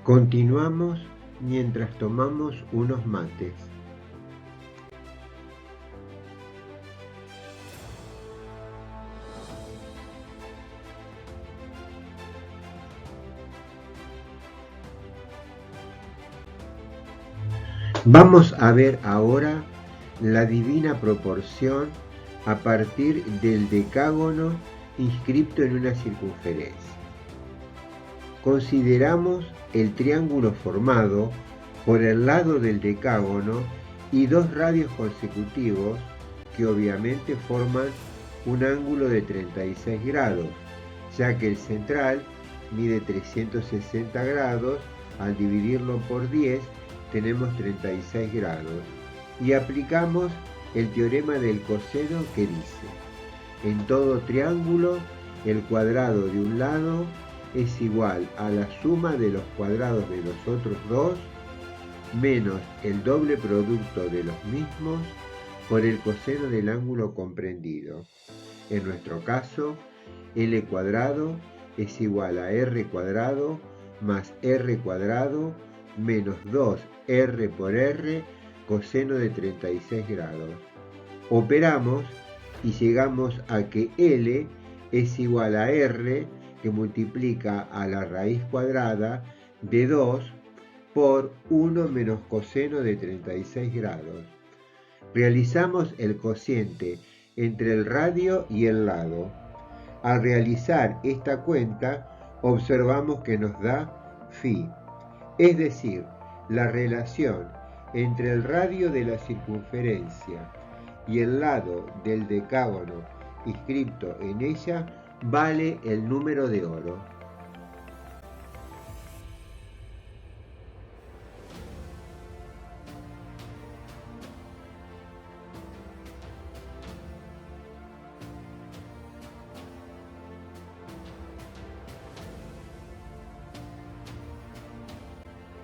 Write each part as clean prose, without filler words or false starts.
Continuamos mientras tomamos unos mates. Vamos a ver ahora la divina proporción a partir del decágono inscripto en una circunferencia. Consideramos el triángulo formado por el lado del decágono y dos radios consecutivos que obviamente forman un ángulo de 36 grados, ya que el central mide 360 grados, al dividirlo por 10 tenemos 36 grados y aplicamos el teorema del coseno que dice: en todo triángulo el cuadrado de un lado es igual a la suma de los cuadrados de los otros dos menos el doble producto de los mismos por el coseno del ángulo comprendido. En nuestro caso, L cuadrado es igual a R cuadrado más R cuadrado menos 2R por R coseno de 36 grados. Operamos y llegamos a que L es igual a R que multiplica a la raíz cuadrada de 2 por 1 menos coseno de 36 grados. Realizamos el cociente entre el radio y el lado. Al realizar esta cuenta, observamos que nos da phi, es decir, la relación entre el radio de la circunferencia y el lado del decágono inscrito en ella vale el número de oro.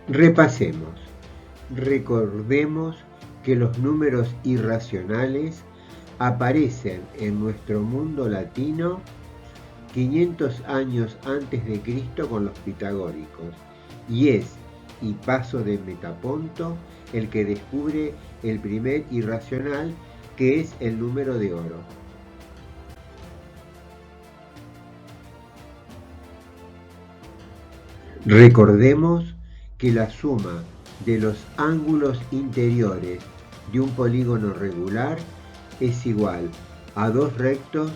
Repasemos. Recordemos que los números irracionales aparecen en nuestro mundo latino 500 años antes de Cristo con los pitagóricos, y es Hipaso de Metaponto el que descubre el primer irracional, que es el número de oro. Recordemos que la suma de los ángulos interiores de un polígono regular es igual a 2 rectos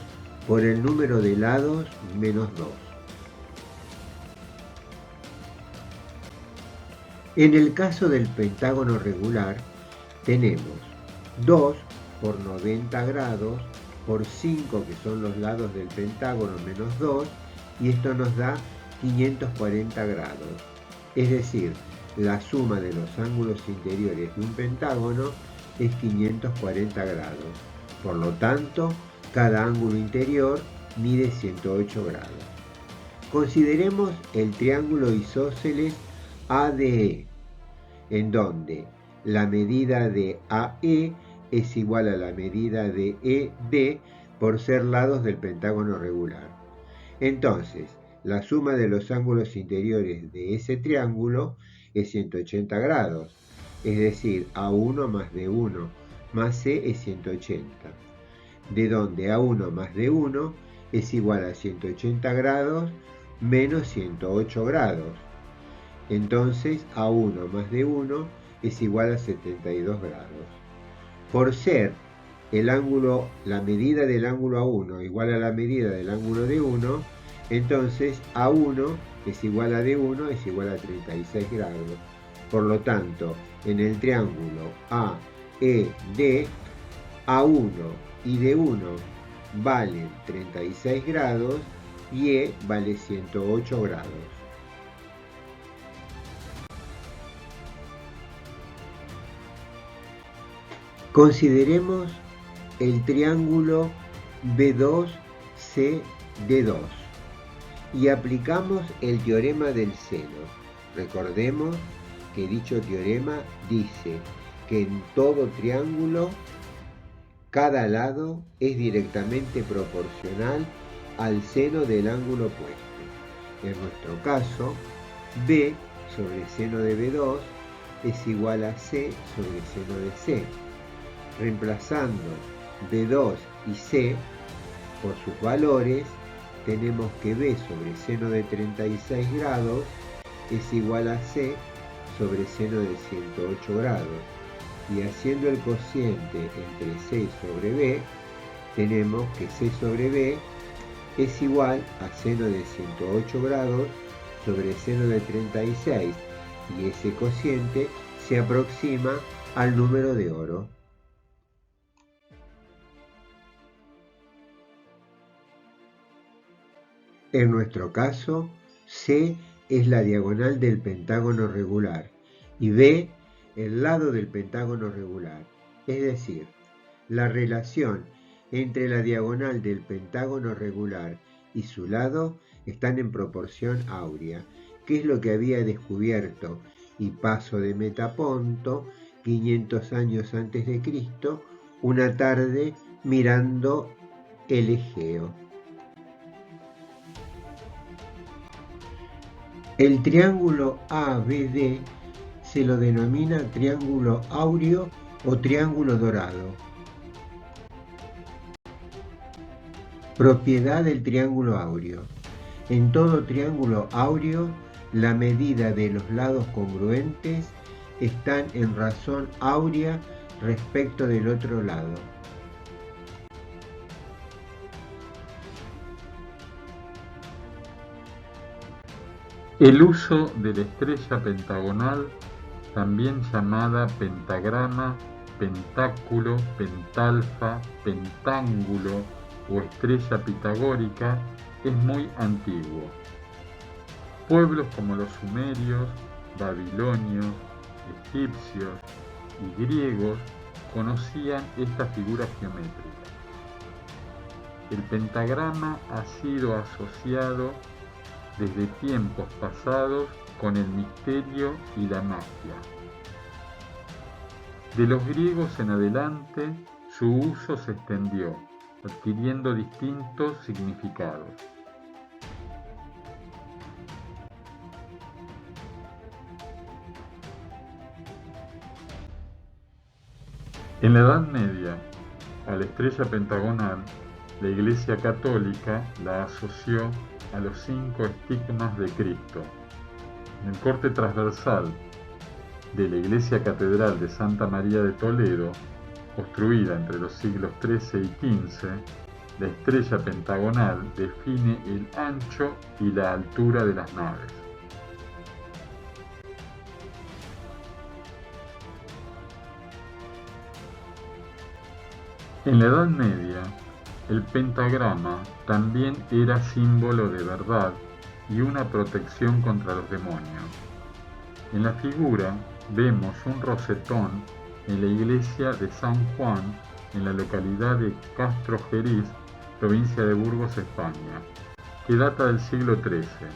por el número de lados menos 2. En el caso del pentágono regular tenemos 2 por 90 grados por 5, que son los lados del pentágono, menos 2, y esto nos da 540 grados. Es decir, la suma de los ángulos interiores de un pentágono es 540 grados. Por lo tanto, cada ángulo interior mide 108 grados. Consideremos el triángulo isósceles ADE, en donde la medida de AE es igual a la medida de ED por ser lados del pentágono regular. Entonces, la suma de los ángulos interiores de ese triángulo es 180 grados, es decir, A1 más D1 más C es 180, de donde A1 más D1 es igual a 180 grados menos 108 grados. Entonces A1 más D1 es igual a 72 grados. Por ser la medida del ángulo A1 igual a la medida del ángulo D1, entonces A1 es igual a D1 es igual a 36 grados. Por lo tanto, en el triángulo AED, A1 y D1 valen 36 grados y E vale 108 grados. Consideremos el triángulo B2CD2 y aplicamos el teorema del seno. Recordemos que dicho teorema dice que en todo triángulo cada lado es directamente proporcional al seno del ángulo opuesto. En nuestro caso, B sobre seno de B2 es igual a C sobre seno de C. Reemplazando B2 y C por sus valores, tenemos que B sobre seno de 36 grados es igual a C sobre seno de 108 grados. Y haciendo el cociente entre C sobre B, tenemos que C sobre B es igual a seno de 108 grados sobre seno de 36, y ese cociente se aproxima al número de oro. En nuestro caso, C es la diagonal del pentágono regular y B el lado del pentágono regular. Es decir, la relación entre la diagonal del pentágono regular y su lado están en proporción áurea, que es lo que había descubierto Hipaso de Metaponto 500 años antes de Cristo, una tarde mirando el Egeo. El triángulo ABD se lo denomina triángulo áureo o triángulo dorado. Propiedad del triángulo áureo. En todo triángulo áureo, la medida de los lados congruentes están en razón áurea respecto del otro lado. El uso de la estrella pentagonal, también llamada pentagrama, pentáculo, pentalfa, pentángulo o estrella pitagórica, es muy antiguo. Pueblos como los sumerios, babilonios, egipcios y griegos conocían esta figura geométrica. El pentagrama ha sido asociado desde tiempos pasados con el misterio y la magia. De los griegos en adelante, su uso se extendió, adquiriendo distintos significados. En la Edad Media, a la estrella pentagonal, la Iglesia Católica la asoció a los 5 estigmas de Cristo. En el corte transversal de la Iglesia Catedral de Santa María de Toledo, construida entre los siglos XIII y XV, la estrella pentagonal define el ancho y la altura de las naves. En la Edad Media, el pentagrama también era símbolo de verdad y una protección contra los demonios. En la figura vemos un rosetón en la iglesia de San Juan, en la localidad de Castrojeriz, provincia de Burgos, España, que data del siglo XIII,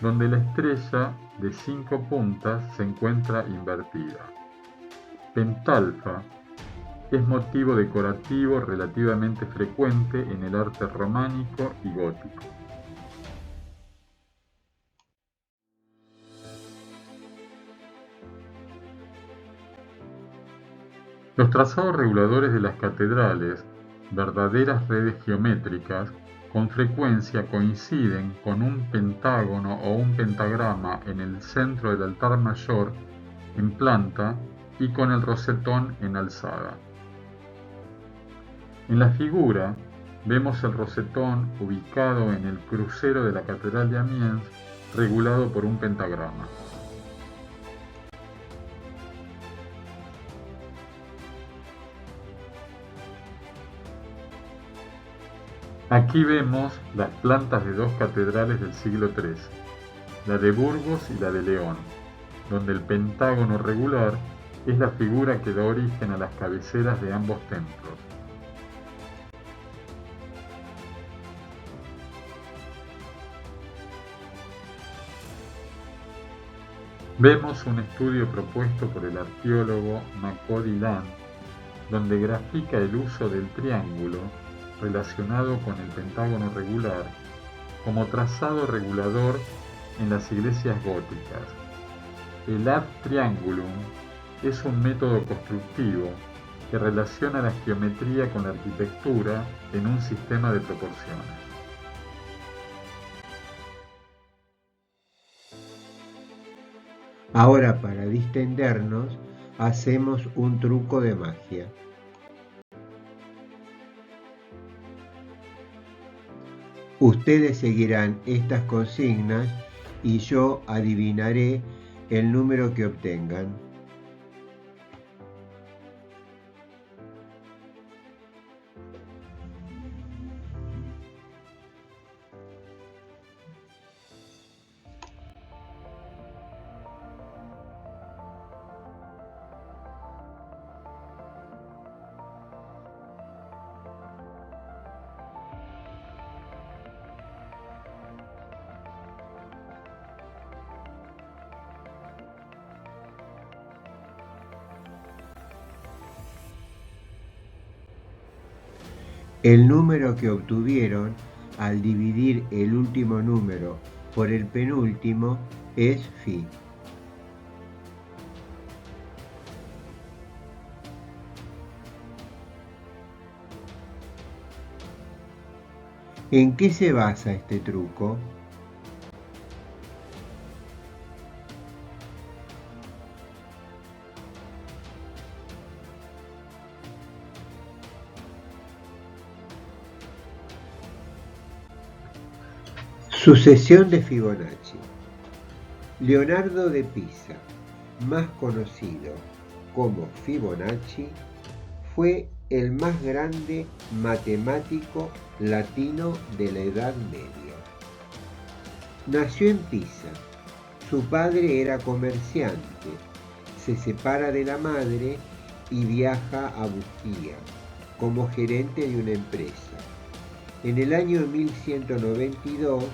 donde la estrella de 5 puntas se encuentra invertida. Pentalfa es motivo decorativo relativamente frecuente en el arte románico y gótico. Los trazados reguladores de las catedrales, verdaderas redes geométricas, con frecuencia coinciden con un pentágono o un pentagrama en el centro del altar mayor en planta y con el rosetón en alzada. En la figura vemos el rosetón ubicado en el crucero de la Catedral de Amiens, regulado por un pentagrama. Aquí vemos las plantas de 2 catedrales del siglo XIII, la de Burgos y la de León, donde el pentágono regular es la figura que da origen a las cabeceras de ambos templos. Vemos un estudio propuesto por el arqueólogo Makodi Land, donde grafica el uso del triángulo relacionado con el pentágono regular como trazado regulador en las iglesias góticas, El ad triangulum es un método constructivo que relaciona la geometría con la arquitectura en un sistema de proporciones. Ahora, para distendernos, hacemos un truco de magia. Ustedes seguirán estas consignas y yo adivinaré el número que obtengan. El número que obtuvieron al dividir el último número por el penúltimo es Fi. ¿En qué se basa este truco? Sucesión de Fibonacci. Leonardo de Pisa, más conocido como Fibonacci, fue el más grande matemático latino de la Edad Media. Nació en Pisa. Su padre era comerciante, se separa de la madre y viaja a Bustia como gerente de una empresa. En el año 1192,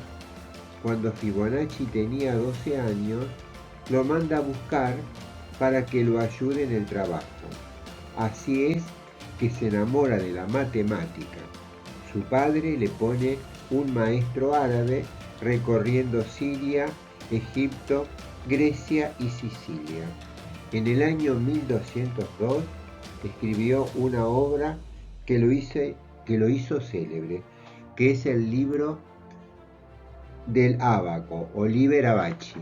cuando Fibonacci tenía 12 años, lo manda a buscar para que lo ayude en el trabajo. Así es que se enamora de la matemática. Su padre le pone un maestro árabe recorriendo Siria, Egipto, Grecia y Sicilia. En el año 1202 escribió una obra que lo hizo célebre, que es el libro del Ábaco o Liber Abaci.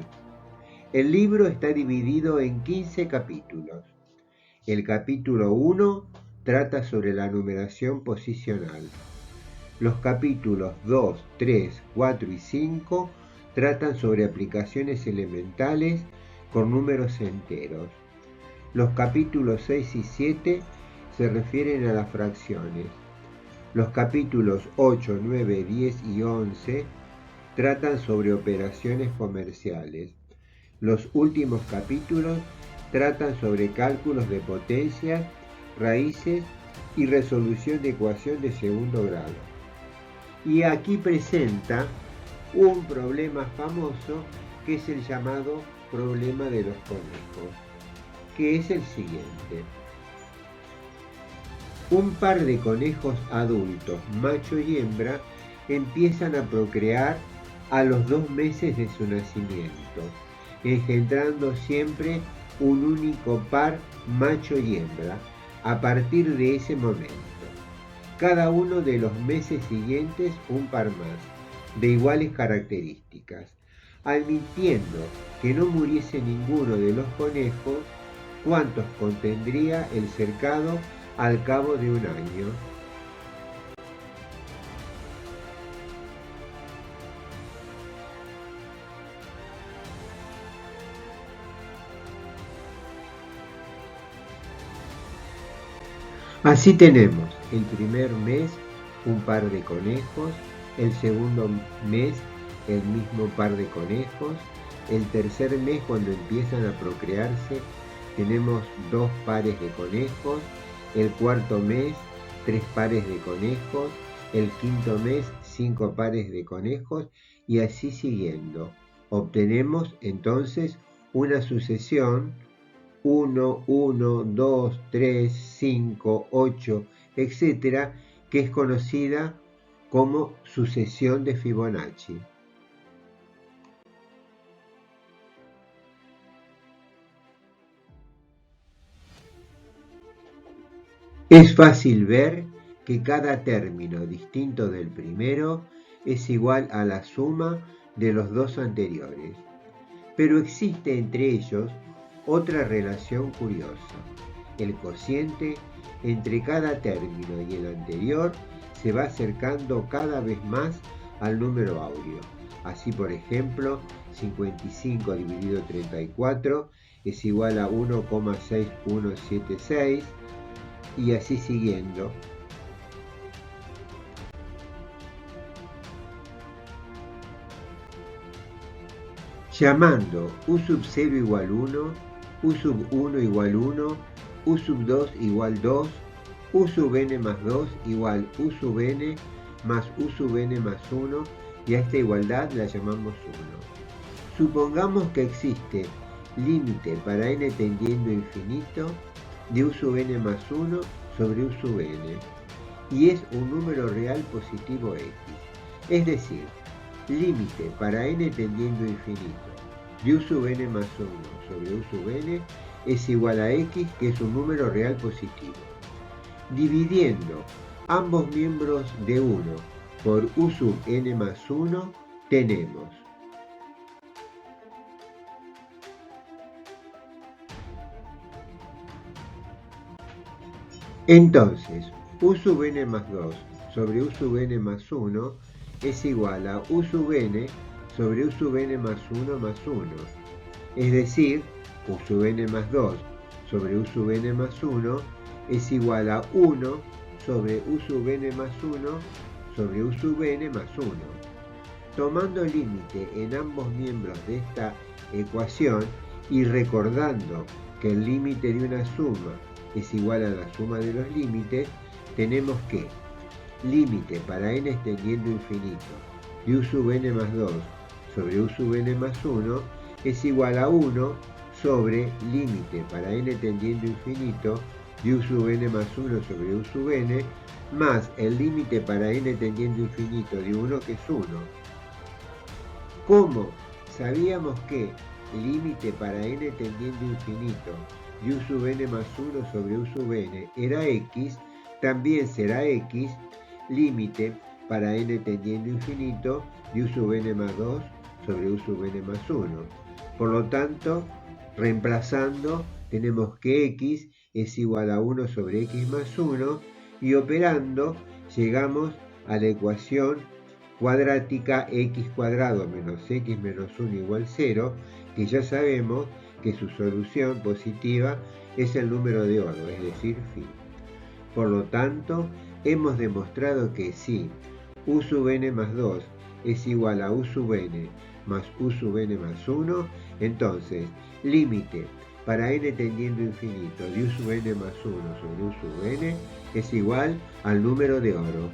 El libro está dividido en 15 capítulos. El capítulo 1 trata sobre la numeración posicional. Los capítulos 2, 3, 4 y 5 tratan sobre aplicaciones elementales con números enteros. Los capítulos 6 y 7 se refieren a las fracciones. Los capítulos 8, 9, 10 y 11 tratan sobre operaciones comerciales. Los últimos capítulos tratan sobre cálculos de potencias, raíces y resolución de ecuación de segundo grado. Y aquí presenta un problema famoso que es el llamado problema de los conejos, que es el siguiente. Un par de conejos adultos, macho y hembra, empiezan a procrear a los 2 meses de su nacimiento, engendrando siempre un único par macho y hembra a partir de ese momento. Cada uno de los meses siguientes un par más, de iguales características. Admitiendo que no muriese ninguno de los conejos, ¿cuántos contendría el cercado al cabo de un año? Así tenemos el primer mes un par de conejos, el segundo mes el mismo par de conejos, el tercer mes cuando empiezan a procrearse tenemos 2 pares de conejos, el cuarto mes 3 pares de conejos, el quinto mes 5 pares de conejos y así siguiendo. Obtenemos entonces una sucesión 1, 1, 2, 3, 5, 8, etc., que es conocida como sucesión de Fibonacci. Es fácil ver que cada término distinto del primero es igual a la suma de los dos anteriores, pero existe entre ellos otra relación curiosa. El cociente entre cada término y el anterior se va acercando cada vez más al número áureo. Así, por ejemplo, 55 dividido 34 es igual a 1,6176 y así siguiendo. Llamando u sub 0 igual 1, u sub 1 igual 1, u sub 2 igual 2, u sub n más 2 igual u sub n más u sub n más 1, y a esta igualdad la llamamos 1. Supongamos que existe límite para n tendiendo a infinito de u sub n más 1 sobre u sub n, y es un número real positivo x. Es decir, límite para n tendiendo a infinito de u sub n más 1 sobre u sub n es igual a x, que es un número real positivo. Dividiendo ambos miembros de 1 por u sub n más 1, tenemos entonces u sub n más 2 sobre u sub n más 1 es igual a u sub n sobre u sub n más 1 más 1. Es decir, u sub n más 2 sobre u sub n más 1 es igual a 1 sobre u sub n más 1 sobre u sub n más 1. Tomando límite en ambos miembros de esta ecuación y recordando que el límite de una suma es igual a la suma de los límites, tenemos que límite para n extendiendo infinito de u sub n más 2 sobre u sub n más 1 es igual a 1 sobre límite para n tendiendo infinito de u sub n más 1 sobre u sub n más el límite para n tendiendo infinito de 1, que es 1. Como sabíamos que límite para n tendiendo infinito de u sub n más 1 sobre u sub n era x, también será x límite para n tendiendo infinito de u sub n más 2 sobre u sub n más 1. Por lo tanto, reemplazando, tenemos que x es igual a 1 sobre x más 1, y operando llegamos a la ecuación cuadrática x cuadrado menos x menos 1 igual 0, que ya sabemos que su solución positiva es el número de oro, es decir, phi. Por lo tanto, hemos demostrado que si u sub n más 2 es igual a u sub n más u sub n más 1, entonces límite para n tendiendo infinito de u sub n más 1 sobre u sub n es igual al número de oro.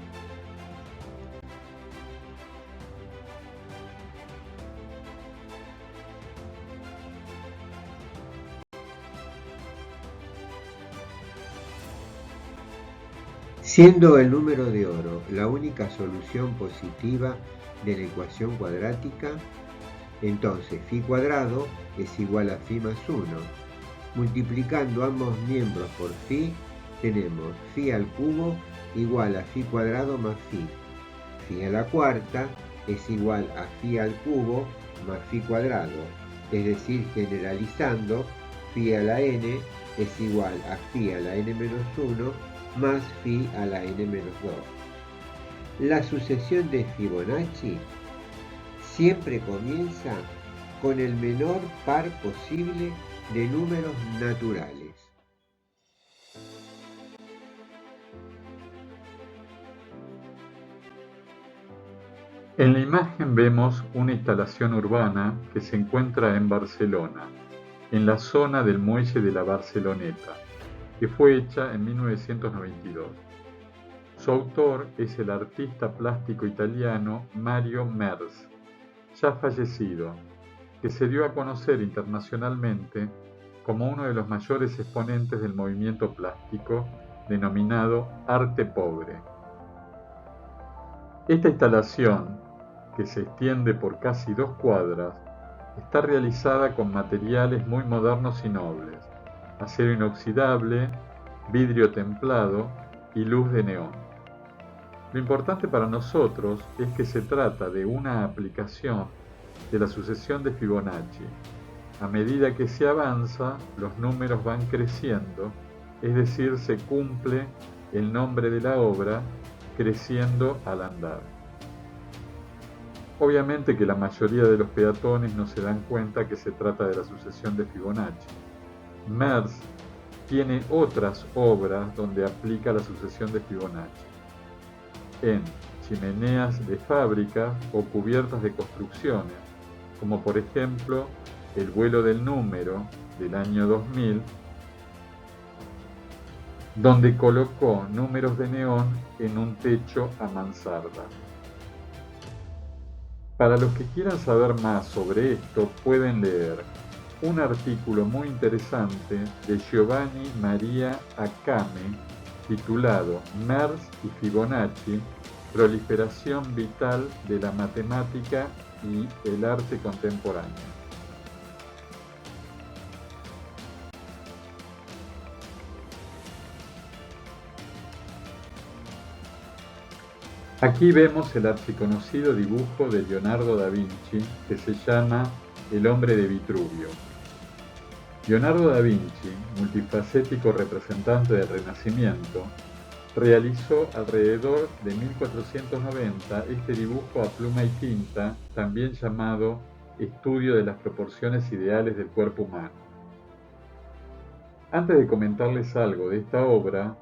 Siendo el número de oro la única solución positiva de la ecuación cuadrática, entonces phi cuadrado es igual a phi más 1. Multiplicando ambos miembros por phi, tenemos phi al cubo igual a phi cuadrado más phi. Phi a la cuarta es igual a phi al cubo más phi cuadrado. Es decir, generalizando, phi a la n es igual a phi a la n menos 1 más phi a la n menos 2. La sucesión de Fibonacci siempre comienza con el menor par posible de números naturales. En la imagen vemos una instalación urbana que se encuentra en Barcelona, en la zona del muelle de la Barceloneta, que fue hecha en 1992. Su autor es el artista plástico italiano Mario Merz, ya fallecido, que se dio a conocer internacionalmente como uno de los mayores exponentes del movimiento plástico denominado arte pobre. Esta instalación, que se extiende por casi 2 cuadras, está realizada con materiales muy modernos y nobles: acero inoxidable, vidrio templado y luz de neón. Lo importante para nosotros es que se trata de una aplicación de la sucesión de Fibonacci. A medida que se avanza, los números van creciendo, es decir, se cumple el nombre de la obra creciendo al andar. Obviamente que la mayoría de los peatones no se dan cuenta que se trata de la sucesión de Fibonacci. Merz tiene otras obras donde aplica la sucesión de Fibonacci en chimeneas de fábrica o cubiertas de construcciones, como por ejemplo El vuelo del número del año 2000, donde colocó números de neón en un techo a mansarda. Para los que quieran saber más sobre esto, pueden leer un artículo muy interesante de Giovanni Maria Accame titulado Merz y Fibonacci, proliferación vital de la matemática y el arte contemporáneo. Aquí vemos el archiconocido dibujo de Leonardo da Vinci que se llama El hombre de Vitruvio. Leonardo da Vinci, multifacético representante del Renacimiento, realizó alrededor de 1490 este dibujo a pluma y tinta, también llamado Estudio de las proporciones ideales del cuerpo humano. Antes de comentarles algo de esta obra,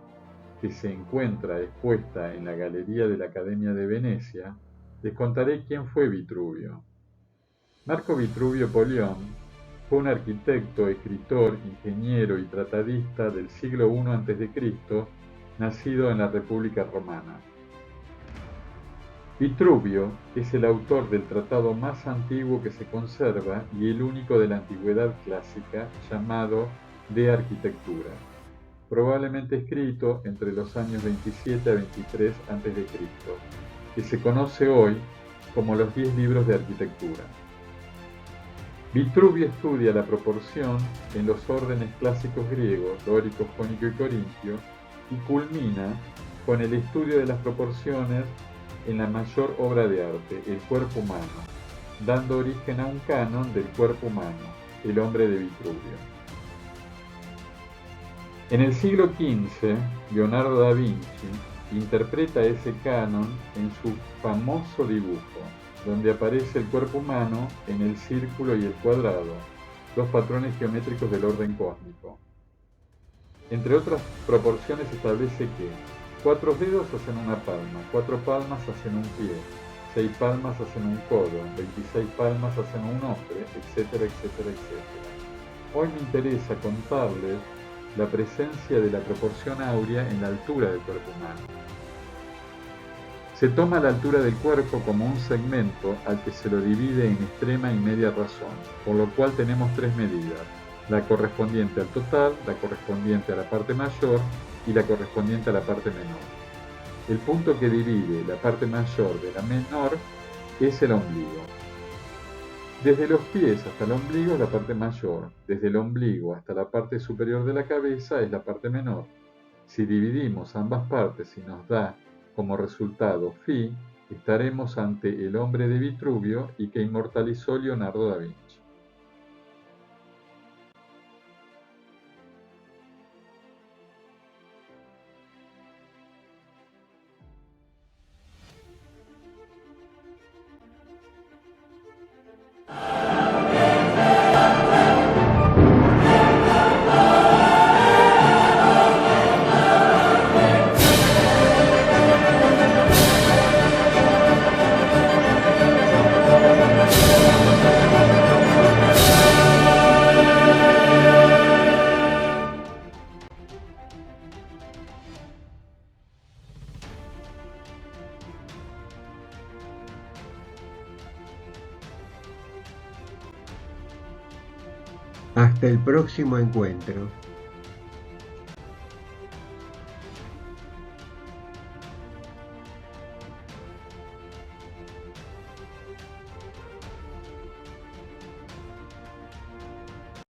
que se encuentra expuesta en la Galería de la Academia de Venecia, les contaré quién fue Vitruvio. Marco Vitruvio Polión fue un arquitecto, escritor, ingeniero y tratadista del siglo I a.C., nacido en la República Romana. Vitruvio es el autor del tratado más antiguo que se conserva y el único de la antigüedad clásica, llamado De Arquitectura, probablemente escrito entre los años 27 a 23 a.C., que se conoce hoy como los 10 libros de arquitectura. Vitruvio estudia la proporción en los órdenes clásicos griegos, dórico, jónico y corintio, y culmina con el estudio de las proporciones en la mayor obra de arte, el cuerpo humano, dando origen a un canon del cuerpo humano, el hombre de Vitruvio. En el siglo XV, Leonardo da Vinci interpreta ese canon en su famoso dibujo, donde aparece el cuerpo humano en el círculo y el cuadrado, dos patrones geométricos del orden cósmico. Entre otras proporciones establece que 4 dedos hacen una palma, 4 palmas hacen un pie, 6 palmas hacen un codo, 26 palmas hacen un hombre, etcétera, etcétera, etcétera. Hoy me interesa contarles la presencia de la proporción áurea en la altura del cuerpo humano. Se toma la altura del cuerpo como un segmento al que se lo divide en extrema y media razón, por lo cual tenemos 3 medidas, la correspondiente al total, la correspondiente a la parte mayor y la correspondiente a la parte menor. El punto que divide la parte mayor de la menor es el ombligo. Desde los pies hasta el ombligo es la parte mayor, desde el ombligo hasta la parte superior de la cabeza es la parte menor. Si dividimos ambas partes y nos da como resultado Φ, estaremos ante el hombre de Vitruvio y que inmortalizó Leonardo da Vinci. Hasta el próximo encuentro.